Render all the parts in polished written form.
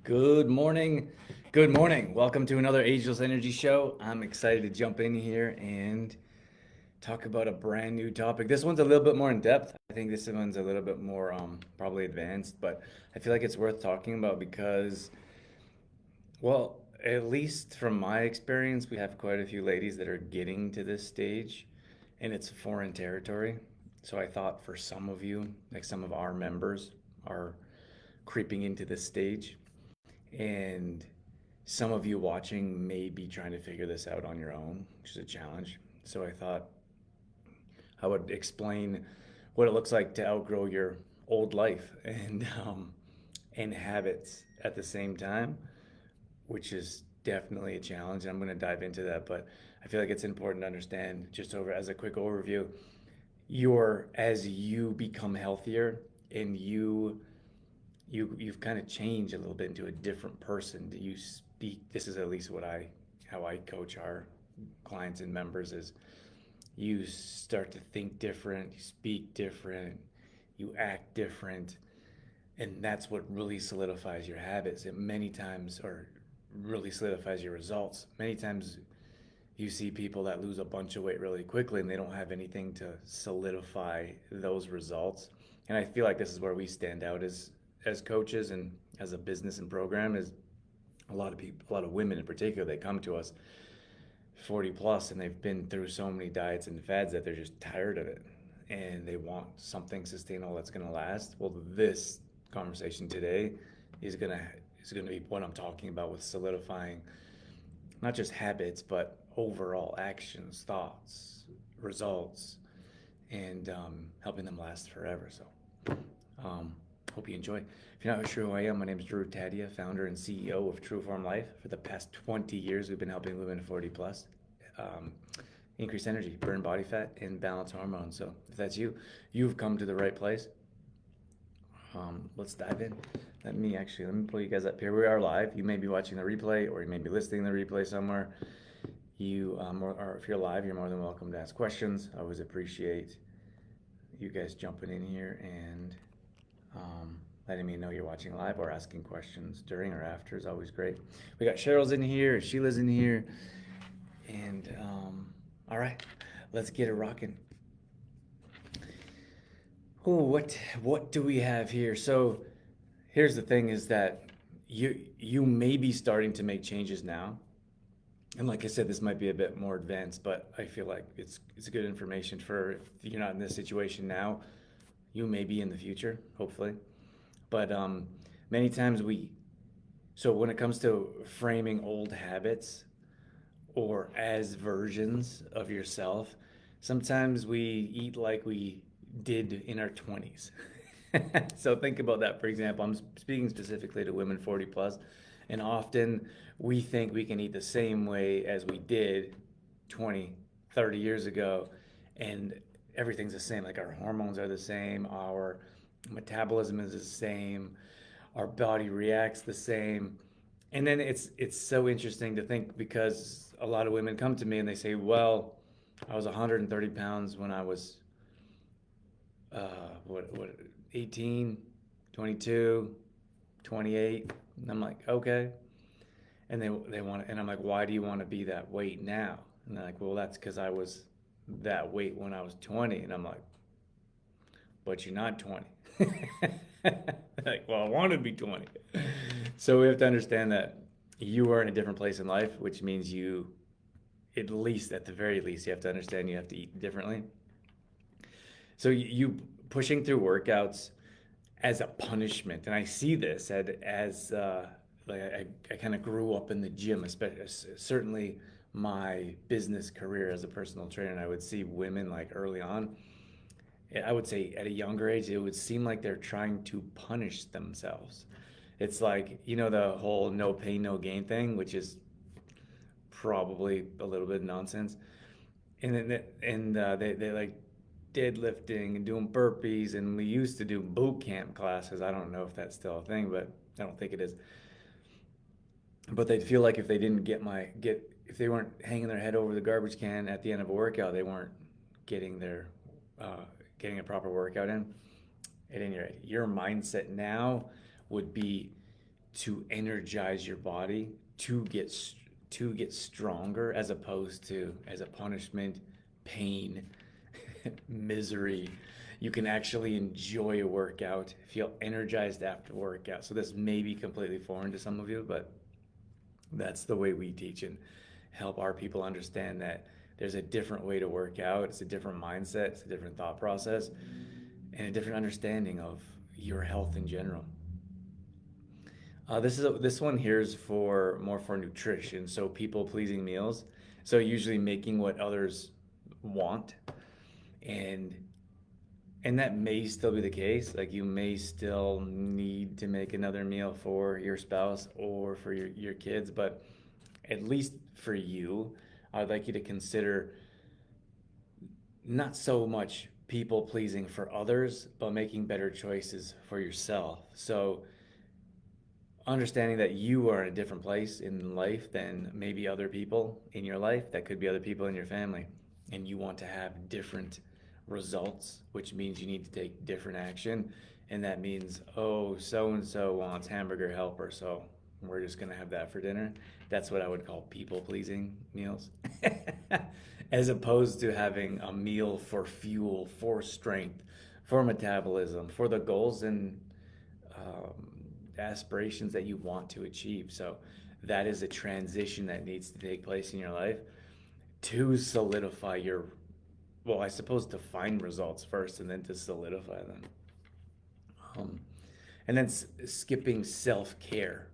Good morning. Good morning. Welcome to another Ageless Energy show. I'm excited to jump in here and talk about a brand new topic. This one's a little bit more in depth. I think this one's a little bit more probably advanced, but I feel like it's worth talking about because, well, at least from my experience, we have quite a few ladies that are getting to this stage and it's foreign territory. So I thought for some of you, like some of our members are creeping into this stage and some of you watching may be trying to figure this out on your own, which is a challenge. So I thought I would explain what it looks like to outgrow your old life and habits at the same time, which is definitely a challenge. I'm going to dive into that, but I feel like it's important to understand just over as a quick overview. As you become healthier and you've kind of changed a little bit into a different person. You speak. This is at least how I coach our clients and members is you start to think different, you speak different, you act different, and that's what really solidifies your habits. And many times, or really solidifies your results. Many times, you see people that lose a bunch of weight really quickly, and they don't have anything to solidify those results. And I feel like this is where we stand out as coaches and as a business and program is a lot of people, a lot of women in particular, they come to us 40 plus and they've been through so many diets and fads that they're just tired of it and they want something sustainable that's going to last. Well, this conversation today is going to is going to be what I'm talking about with solidifying not just habits but overall actions, thoughts, results, and helping them last forever. So um, hope you enjoy. If you're not sure who I am, my name is Drew Tadia, founder and CEO of True Form Life. For the past 20 years, we've been helping women 40 plus um, increase energy, burn body fat, and balance hormones. So if that's you, you've come to the right place. Let's dive in. Let me pull you guys up here. We are live. You may be watching the replay, or you may be listening to the replay somewhere. Or if you're live, you're more than welcome to ask questions. I always appreciate you guys jumping in here and letting me know you're watching live or asking questions during or after is always great. We got Cheryl's in here, Sheila's in here, and all right, let's get it rocking. Oh, what do we have here? So here's the thing: is that you may be starting to make changes now, and like I said, this might be a bit more advanced, but I feel like it's good information for if you're not in this situation now, you may be in the future, hopefully. But many times so when it comes to framing old habits or as versions of yourself, sometimes we eat like we did in our 20s. So think about that. For example, I'm speaking specifically to women 40 plus, and often we think we can eat the same way as we did 20, 30 years ago, and everything's the same. Like our hormones are the same, our metabolism is the same, our body reacts the same. And then it's so interesting to think because a lot of women come to me and they say, well, I was 130 pounds when I was what 18, 22, 28. And I'm like, okay. And they want and I'm like, why do you want to be that weight now? And they're like, well, that's because I was that weight when I was 20. And I'm like, but you're not 20. Like, well, I want to be 20. So we have to understand that you are in a different place in life, which means at the very least, you have to understand you have to eat differently. So you pushing through workouts as a punishment, and I see this like I kind of grew up in the gym, especially certainly my business career as a personal trainer. And I would see women like early on. I would say at a younger age, it would seem like they're trying to punish themselves. It's like, the whole no pain, no gain thing, which is probably a little bit nonsense. And then they like deadlifting and doing burpees, and we used to do boot camp classes. I don't know if that's still a thing, but I don't think it is. But they'd feel like if they didn't if they weren't hanging their head over the garbage can at the end of a workout, they weren't getting their getting a proper workout in. At any rate, your mindset now would be to energize your body to get stronger, as opposed to as a punishment, pain, misery. You can actually enjoy a workout, feel energized after workout. So this may be completely foreign to some of you, but that's the way we teach and help our people understand that there's a different way to work out. It's a different mindset, it's a different thought process, and a different understanding of your health in general. This one here is for more for nutrition. So people pleasing meals. So usually making what others want, and that may still be the case. Like you may still need to make another meal for your spouse or for your kids, but at least for you, I'd like you to consider not so much people pleasing for others, but making better choices for yourself. So understanding that you are in a different place in life than maybe other people in your life, that could be other people in your family, and you want to have different results, which means you need to take different action. And that means, oh, so and so wants hamburger helper, so we're just going to have that for dinner. That's what I would call people pleasing meals. As opposed to having a meal for fuel, for strength, for metabolism, for the goals and um, aspirations that you want to achieve. So that is a transition that needs to take place in your life to solidify your, well, I suppose to find results first and then to solidify them. Um, and then skipping self care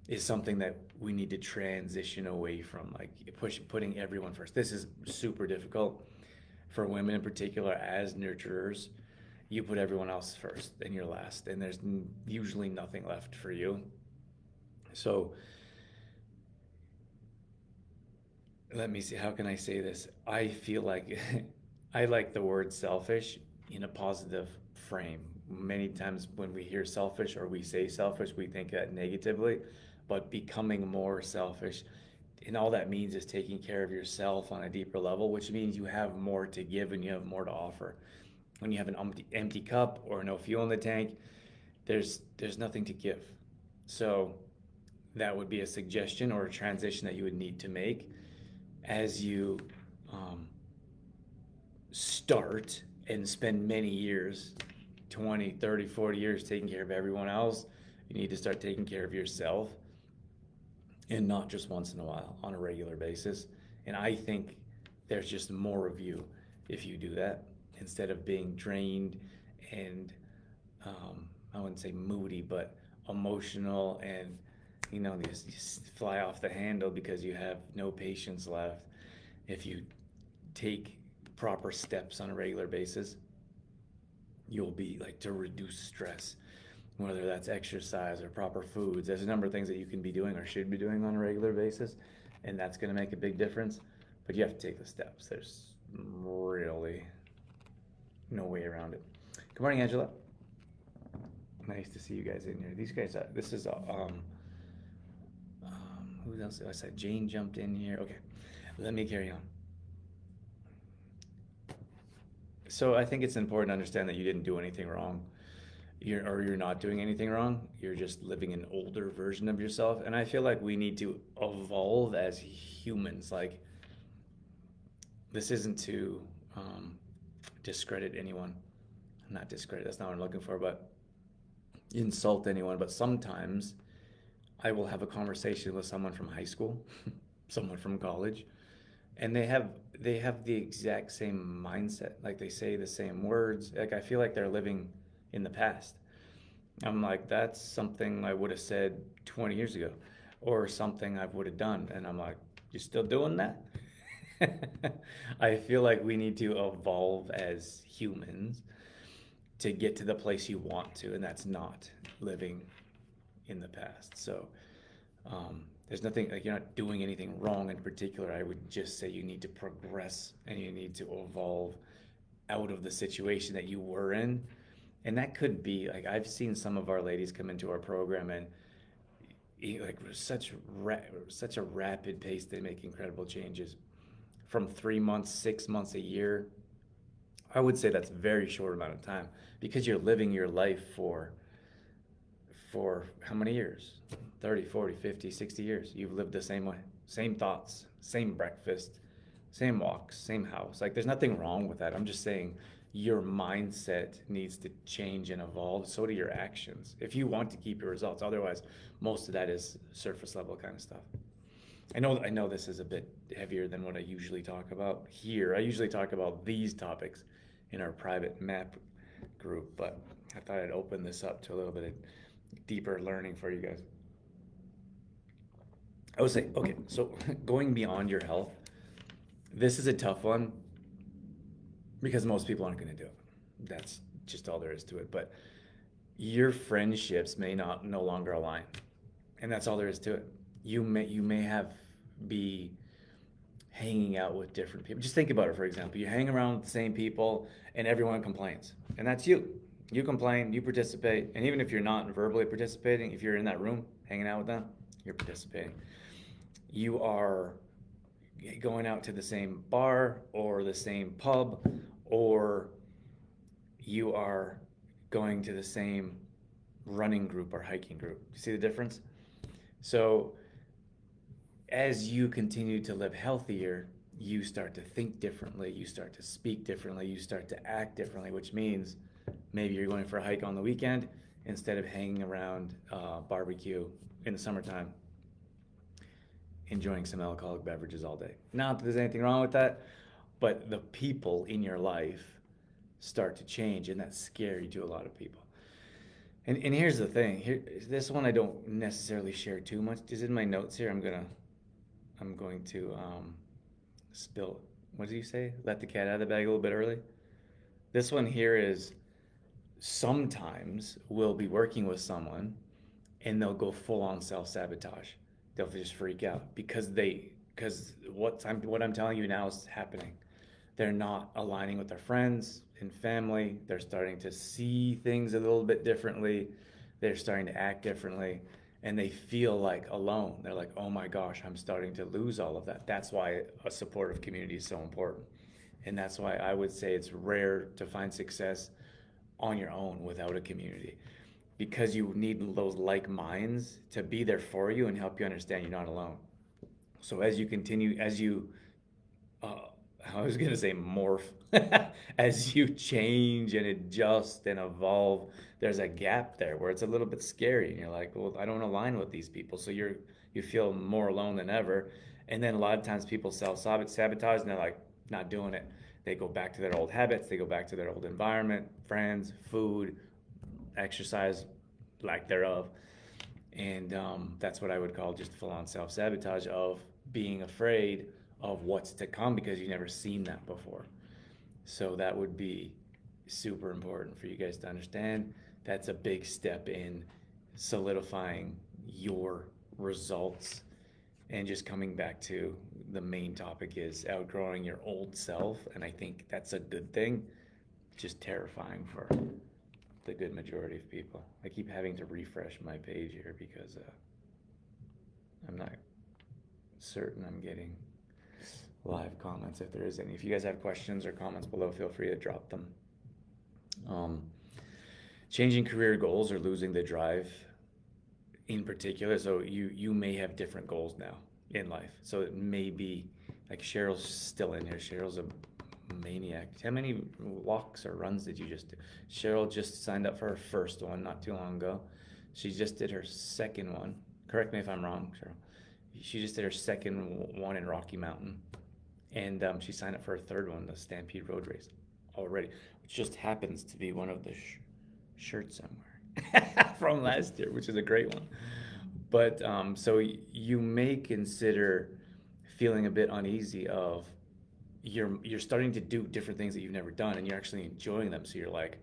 is something that we need to transition away from, like putting everyone first. This is super difficult for women in particular as nurturers. You put everyone else first and you're last, and there's usually nothing left for you. So let me see, how can I say this? I feel like I like the word selfish in a positive frame. Many times when we hear selfish or we say selfish, we think that negatively, but becoming more selfish, and all that means is taking care of yourself on a deeper level, which means you have more to give and you have more to offer. When you have an empty cup or no fuel in the tank, there's nothing to give. So that would be a suggestion or a transition that you would need to make as you um, start and spend many years, 20, 30, 40 years taking care of everyone else. You need to start taking care of yourself, and not just once in a while, on a regular basis. And I think there's just more of you if you do that, instead of being drained and I wouldn't say moody, but emotional, and just fly off the handle because you have no patience left. If you take proper steps on a regular basis, you'll be like, to reduce stress, whether that's exercise or proper foods. There's a number of things that you can be doing or should be doing on a regular basis, and that's going to make a big difference. But you have to take the steps. There's really no way around it. Good morning, Angela. Nice to see you guys in here. These guys, this is who else? I said Jane jumped in here. Okay, let me carry on. So I think it's important to understand that you didn't do anything wrong. You're not doing anything wrong. You're just living an older version of yourself. And I feel like we need to evolve as humans. Like, this isn't to discredit anyone. Not discredit, that's not what I'm looking for, but insult anyone. But sometimes I will have a conversation with someone from high school, someone from college, and they have the exact same mindset. Like, they say the same words. Like, I feel like they're living in the past. I'm like, that's something I would have said 20 years ago, or something I would have done. And I'm like, you're still doing that? I feel like we need to evolve as humans to get to the place you want to, and that's not living in the past. So there's nothing, like, you're not doing anything wrong in particular. I would just say you need to progress and you need to evolve out of the situation that you were in. And that could be, like, I've seen some of our ladies come into our program, and like such a rapid pace, they make incredible changes from 3 months, 6 months, a year. I would say that's a very short amount of time, because you're living your life for for how many years? 30, 40, 50, 60 years. You've lived the same way, same thoughts, same breakfast, same walks, same house. Like, there's nothing wrong with that. I'm just saying your mindset needs to change and evolve. So do your actions if you want to keep your results. Otherwise, most of that is surface level kind of stuff. I know this is a bit heavier than what I usually talk about here. I usually talk about these topics in our private map group, but I thought I'd open this up to a little bit of deeper learning for you guys. I would say, okay, so going beyond your health, this is a tough one because most people aren't going to do it. That's just all there is to it. But your friendships may not no longer align, and that's all there is to it. You may have be hanging out with different people. Just think about it. For example, you hang around with the same people, and everyone complains, and that's you. You complain, you participate, and even if you're not verbally participating, if you're in that room hanging out with them, you're participating. You are going out to the same bar or the same pub, or you are going to the same running group or hiking group. You see the difference? So as you continue to live healthier, you start to think differently, you start to speak differently, you start to act differently, which means maybe you're going for a hike on the weekend instead of hanging around barbecue in the summertime, enjoying some alcoholic beverages all day. Not that there's anything wrong with that, but the people in your life start to change, and that's scary to a lot of people. And here's the thing. Here, this one I don't necessarily share too much. Is in my notes here. I'm going to spill. What did you say? Let the cat out of the bag a little bit early. This one here is sometimes we'll be working with someone, and they'll go full on self sabotage. They'll just freak out because what I'm telling you now is happening. They're not aligning with their friends and family. They're starting to see things a little bit differently. They're starting to act differently, and they feel like alone. They're like, oh my gosh, I'm starting to lose all of that. That's why a supportive community is so important. And that's why I would say it's rare to find success on your own without a community, because you need those like minds to be there for you and help you understand you're not alone. So as you continue, I was going to say morph, as you change and adjust and evolve, there's a gap there where it's a little bit scary, and you're like, well, I don't align with these people. So you feel more alone than ever. And then a lot of times people self-sabotage, and they're like, not doing it. They go back to their old habits. They go back to their old environment, friends, food, exercise, lack thereof. And that's what I would call just full-on self-sabotage of being afraid of what's to come because you've never seen that before. So that would be super important for you guys to understand. That's a big step in solidifying your results. And just coming back to the main topic is outgrowing your old self. And I think that's a good thing, just terrifying for the good majority of people. I keep having to refresh my page here because I'm not certain I'm getting live comments, if there is any. If you guys have questions or comments below, feel free to drop them. Changing career goals or losing the drive in particular. So you may have different goals now in life. So it may be like Cheryl's still in here. Cheryl's a maniac. How many walks or runs did you just do? Cheryl just signed up for her first one not too long ago. She just did her second one. Correct me if I'm wrong, Cheryl. She just did her second one in Rocky Mountain. And she signed up for her third one, the Stampede Road Race, already, which just happens to be one of the shirts I'm wearing from last year, which is a great one. But so you may consider feeling a bit uneasy of you're starting to do different things that you've never done, and you're actually enjoying them. So you're like,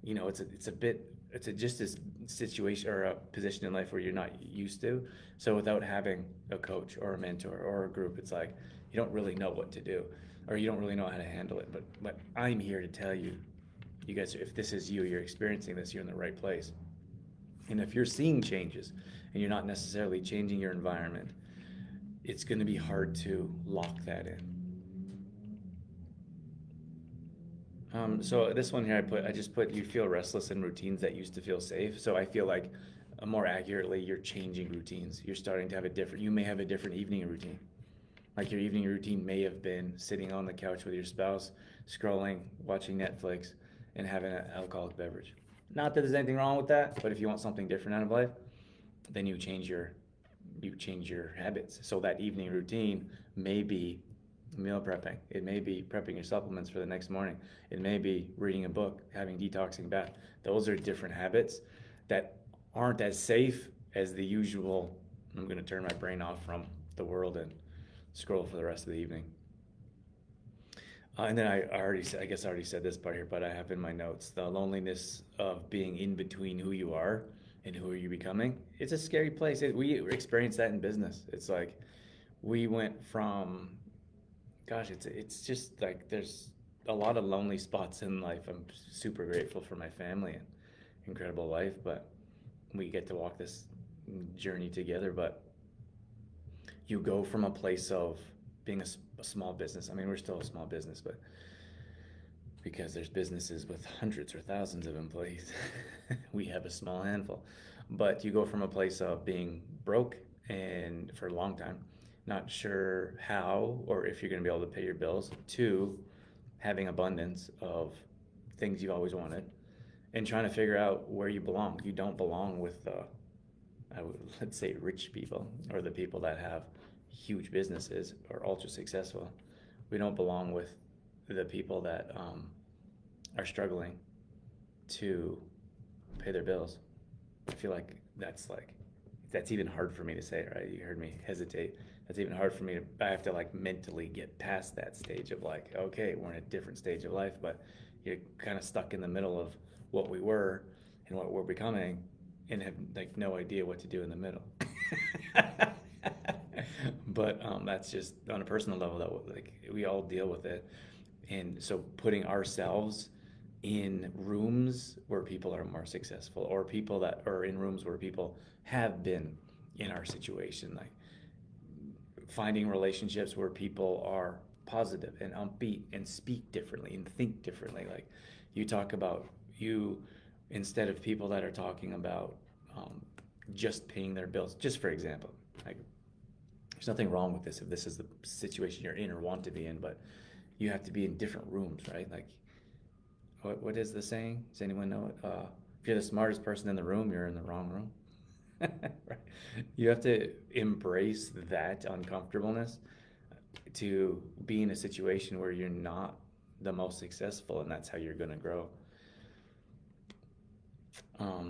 it's just this situation or a position in life where you're not used to. So without having a coach or a mentor or a group, it's like you don't really know what to do, or you don't really know how to handle it. But I'm here to tell you, you guys, if this is you're experiencing this, you're in the right place. And if you're seeing changes and you're not necessarily changing your environment, it's going to be hard to lock that in. So this one here, I just put you feel restless in routines that used to feel safe. So I feel like more accurately, you're changing routines. You're starting to have a different, you may have a different evening routine. Like your evening routine may have been sitting on the couch with your spouse, scrolling, watching Netflix, and having an alcoholic beverage. Not that there's anything wrong with that, but if you want something different out of life, then you change your habits. So that evening routine may be meal prepping. It may be prepping your supplements for the next morning. It may be reading a book, having detoxing bath. Those are different habits that aren't as safe as the usual. I'm going to turn my brain off from the world and scroll for the rest of the evening. And then I guess I already said this part here, but I have in my notes the loneliness of being in between who you are and who are you becoming. It's a scary place. We experience that in business. It's like we went from, gosh, it's just like there's a lot of lonely spots in life. I'm super grateful for my family and incredible life, but we get to walk this journey together. But you go from a place of being a small business. I mean, we're still a small business, but because there's businesses with hundreds or thousands of employees, we have a small handful. But you go from a place of being broke and for a long time, not sure how or if you're going to be able to pay your bills, to having abundance of things you've always wanted and trying to figure out where you belong. You don't belong with the, let's say, rich people or the people that have huge businesses or ultra successful. We don't belong with the people that are struggling to pay their bills. I feel like that's even hard for me to say, right? You heard me hesitate. That's even hard for me to, I have to like mentally get past that stage of like, okay, we're in a different stage of life, but you're kind of stuck in the middle of what we were and what we're becoming and have like no idea what to do in the middle. But that's just on a personal level that like we all deal with it. And so putting ourselves in rooms where people are more successful or people that are in rooms where people have been in our situation, like finding relationships where people are positive and upbeat and speak differently and think differently. Like you talk about you instead of people that are talking about just paying their bills, just for example. Like there's nothing wrong with this if this is the situation you're in or want to be in, but you have to be in different rooms, right? Like what is the saying? Does anyone know it? If you're the smartest person in the room, you're in the wrong room. Right? You have to embrace that uncomfortableness to be in a situation where you're not the most successful, and that's how you're going to grow.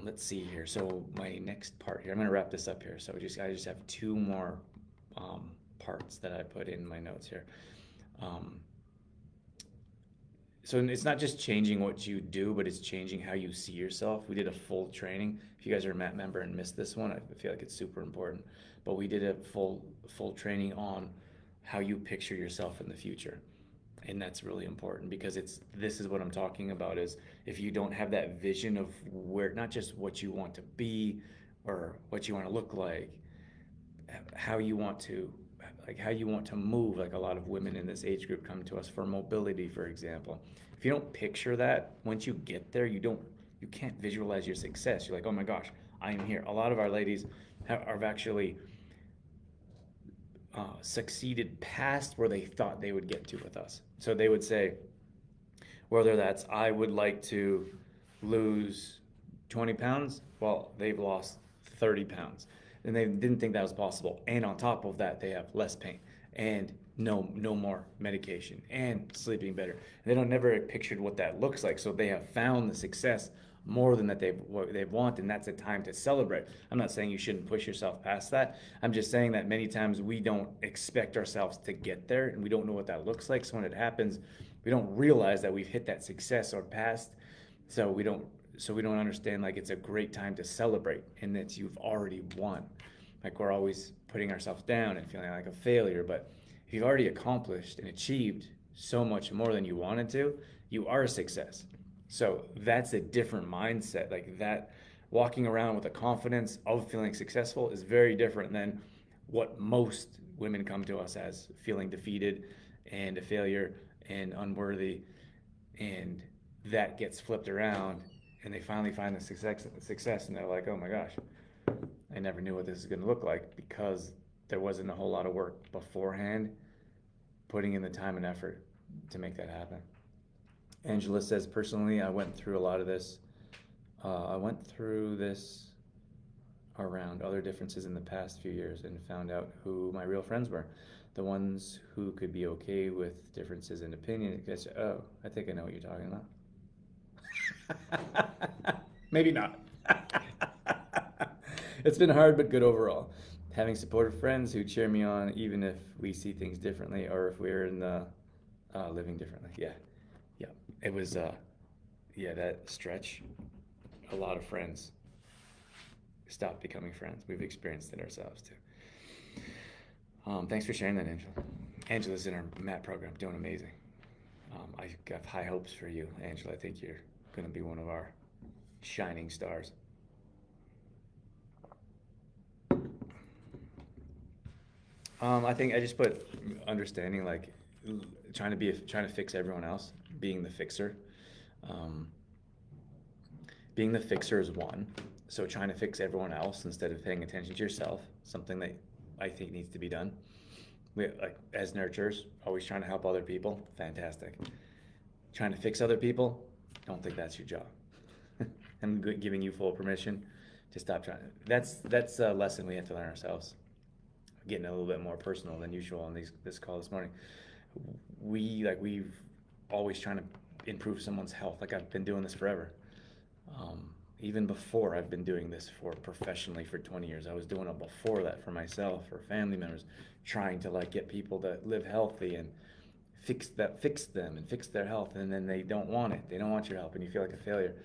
Let's see here. So my next part here, I'm going to wrap this up here. So I just have two more parts that I put in my notes here. So it's not just changing what you do, but it's changing how you see yourself. We did a full training. If you guys are a MAT member and missed this one, I feel like it's super important. But we did a full training on how you picture yourself in the future. And that's really important because this is what I'm talking about is if you don't have that vision of where, not just what you want to be or what you want to look like, how you want to move. Like a lot of women in this age group come to us for mobility, for example. If you don't picture that, once you get there, you can't visualize your success. You're like, oh my gosh, I am here. A lot of our ladies have actually succeeded past where they thought they would get to with us. So they would say, whether that's I would like to lose 20 pounds, well, they've lost 30 pounds. And they didn't think that was possible. And on top of that, they have less pain and no more medication and sleeping better. They don't never pictured what that looks like. So they have found the success more than that they've wanted, and that's a time to celebrate. I'm not saying you shouldn't push yourself past that. I'm just saying that many times we don't expect ourselves to get there and we don't know what that looks like. So when it happens, we don't realize that we've hit that success or past. So we don't understand like it's a great time to celebrate and that you've already won. Like we're always putting ourselves down and feeling like a failure, but if you've already accomplished and achieved so much more than you wanted to, you are a success. So that's a different mindset. Like that, walking around with the confidence of feeling successful is very different than what most women come to us as, feeling defeated and a failure and unworthy. And that gets flipped around and they finally find the success and they're like, oh my gosh, I never knew what this was going to look like because there wasn't a whole lot of work beforehand putting in the time and effort to make that happen. Angela says, personally, I went through a lot of this. I went through this around other differences in the past few years and found out who my real friends were. The ones who could be okay with differences in opinion. Oh, I think I know what you're talking about. Maybe not. It's been hard but good overall. Having supportive friends who cheer me on even if we see things differently or if we're in the living differently. Yeah, yeah. It was yeah, that stretch. A lot of friends stopped becoming friends. We've experienced it ourselves too. Thanks for sharing that, Angela. Angela's in our MAT program, doing amazing. I have high hopes for you, Angela. I think you're going to be one of our shining stars. I think I just put understanding, like trying to fix everyone else, being the fixer. Um, being the fixer is one. So trying to fix everyone else instead of paying attention to yourself, something that I think needs to be done. We, like as nurturers, always trying to help other people. Fantastic. Trying to fix other people, don't think that's your job. I'm giving you full permission to stop trying. That's a lesson we have to learn ourselves. Getting a little bit more personal than usual on this call this morning. We've always trying to improve someone's health. Like I've been doing this forever. Even before I've been doing this for professionally for 20 years. I was doing it before that for myself, for family members, trying to like get people to live healthy and fix them and fix their health, and then they don't want it. They don't want your help and you feel like a failure.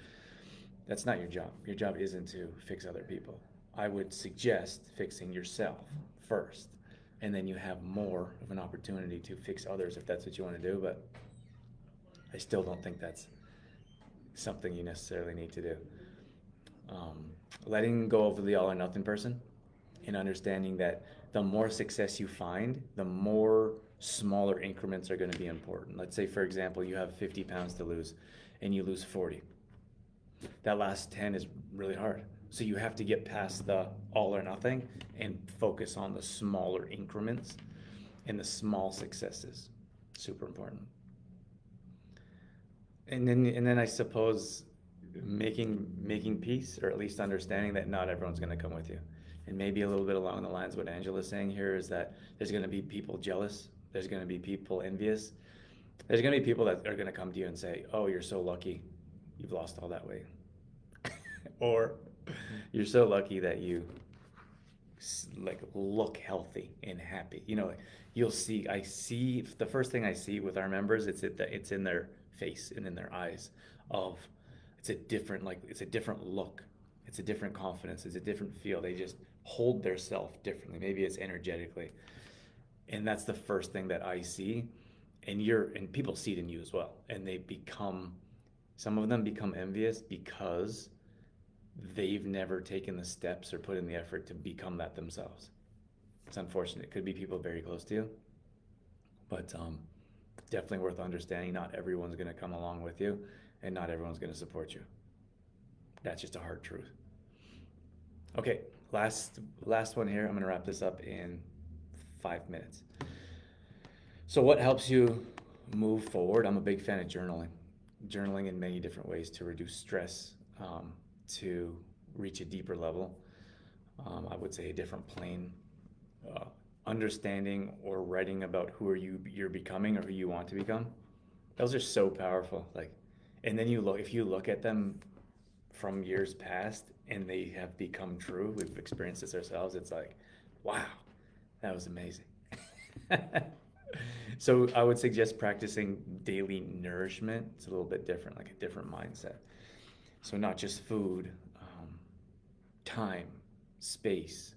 That's not your job. Your job isn't to fix other people. I would suggest fixing yourself first, and then you have more of an opportunity to fix others if that's what you want to do, but I still don't think that's something you necessarily need to do. Letting go of the all or nothing person and understanding that the more success you find, the more smaller increments are going to be important. Let's say, for example, you have 50 pounds to lose and you lose 40. That last 10 is really hard. So you have to get past the all or nothing and focus on the smaller increments and the small successes. Super important. And then I suppose making peace, or at least understanding that not everyone's going to come with you. And maybe a little bit along the lines of what Angela's saying here is that there's going to be people jealous, there's going to be people envious, there's going to be people that are going to come to you and say, oh, you're so lucky you've lost all that weight. Or you're so lucky that you like look healthy and happy. You know, like, I see the first thing I see with our members, it's in their face and in their eyes of it's a different look, it's a different confidence, it's a different feel. They just hold their self differently. Maybe it's energetically, and that's the first thing that I see. And people see it in you as well, and some of them become envious because they've never taken the steps or put in the effort to become that themselves. It's unfortunate. It could be people very close to you, but definitely worth understanding. Not everyone's going to come along with you, and not everyone's going to support you. That's just a hard truth. Okay, last one here. I'm going to wrap this up in 5 minutes. So what helps you move forward? I'm a big fan of journaling. Journaling in many different ways to reduce stress, to reach a deeper level. I would say a different plane. Understanding or writing about you're becoming or who you want to become. Those are so powerful. Like, and then if you look at them from years past and they have become true, we've experienced this ourselves. It's like, wow, that was amazing. So I would suggest practicing daily nourishment. It's a little bit different, like a different mindset. So not just food, time, space,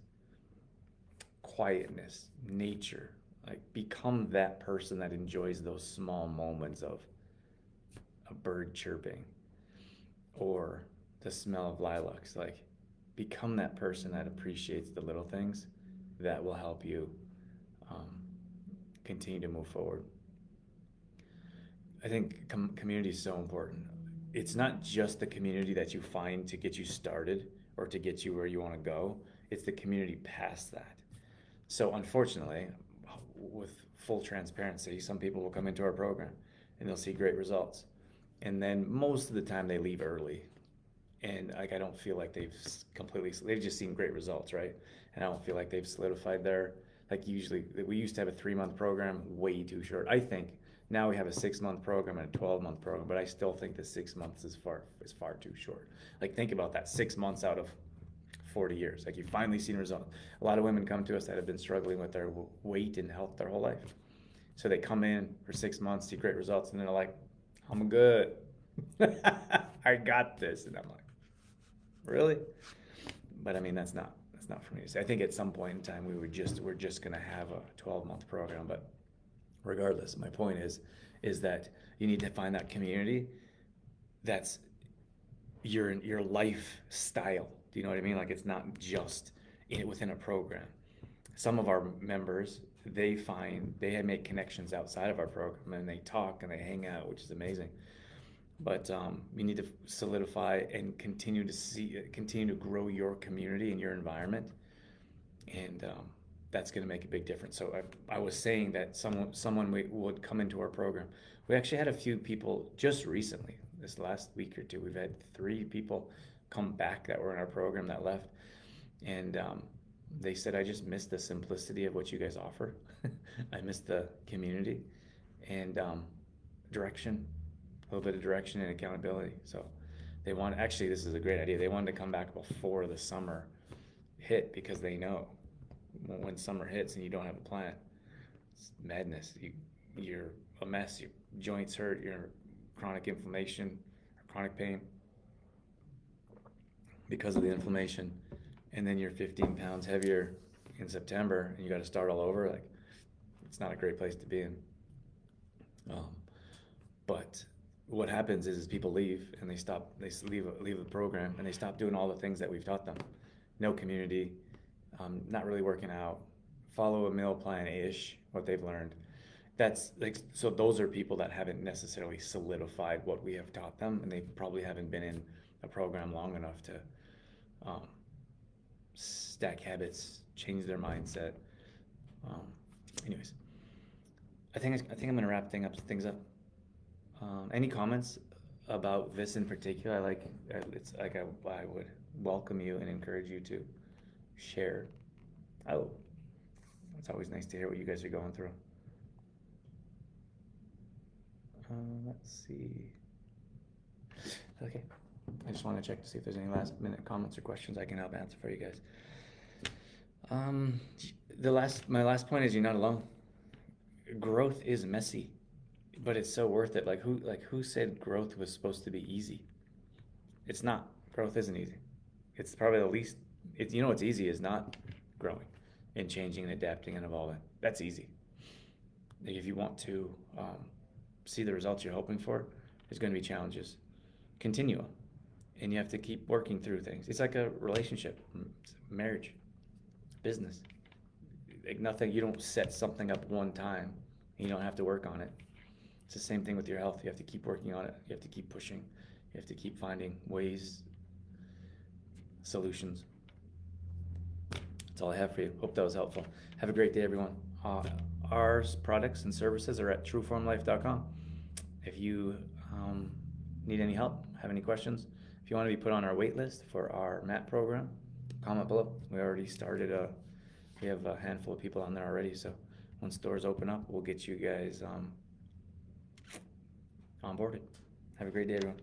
quietness, nature. Like become that person that enjoys those small moments of a bird chirping or the smell of lilacs. Like become that person that appreciates the little things that will help you continue to move forward. I think community is so important. It's not just the community that you find to get you started or to get you where you want to go. It's the community past that. So unfortunately, with full transparency, some people will come into our program and they'll see great results. And then most of the time they leave early. And like I don't feel like they've just seen great results, right? And I don't feel like they've solidified their, like usually we used to have a 3 month program, way too short. I think now we have a 6 month program and a 12 month program, but I still think the 6 months is far too short. Like think about that, 6 months out of 40 years. Like you've finally seen results. A lot of women come to us that have been struggling with their weight and health their whole life. So they come in for 6 months, see great results, and then they're like, I'm good. I got this. And I'm like, really? But I mean, that's not for me to say. I think at some point in time we're just gonna have a 12 month program. But regardless, my point is that you need to find that community that's your lifestyle. Do you know what I mean? Like it's not just within a program. Some of our members, they make connections outside of our program and they talk and they hang out, which is amazing. But you need to solidify and continue to grow your community and your environment, and that's going to make a big difference. So I was saying that someone would come into our program. We actually had a few people just recently, this last week or two. We've had 3 people come back that were in our program that left, and they said, I just missed the simplicity of what you guys offer. I missed the community and direction. A little bit of direction and accountability. So actually this is a great idea. They wanted to come back before the summer hit because they know when summer hits and you don't have a plan, it's madness. You're a mess. Your joints hurt. You're chronic inflammation or chronic pain because of the inflammation. And then you're 15 pounds heavier in September and you got to start all over. Like it's not a great place to be in. But what happens is people leave and they leave the program and they stop doing all the things that we've taught them. No community, not really working out, follow a meal plan-ish, what they've learned. That's like, so those are people that haven't necessarily solidified what we have taught them, and they probably haven't been in a program long enough to stack habits, change their mindset. Anyways, I think I'm gonna wrap things up. Any comments about this in particular? It's like I would welcome you and encourage you to share. Oh, it's always nice to hear what you guys are going through. Let's see. Okay, I just want to check to see if there's any last minute comments or questions I can help answer for you guys. My last point is you're not alone. Growth is messy, but it's so worth it. Who said growth was supposed to be easy? It's not. Growth isn't easy. It's probably the least. What's easy is not growing and changing and adapting and evolving. That's easy. Like if you want to see the results you're hoping for, there's going to be challenges. Continuum, and you have to keep working through things. It's like a relationship, marriage, business. Like nothing. You don't set something up one time. You don't have to work on it. It's the same thing with your health. You have to keep working on it. You have to keep pushing. You have to keep finding ways, solutions. That's all I have for you. Hope that was helpful. Have a great day, everyone. Our products and services are at trueformlife.com. If you need any help, have any questions, if you want to be put on our wait list for our MAT program, comment below. We already started we have a handful of people on there already, so once doors open up, we'll get you guys onboarded. Have a great day, everyone.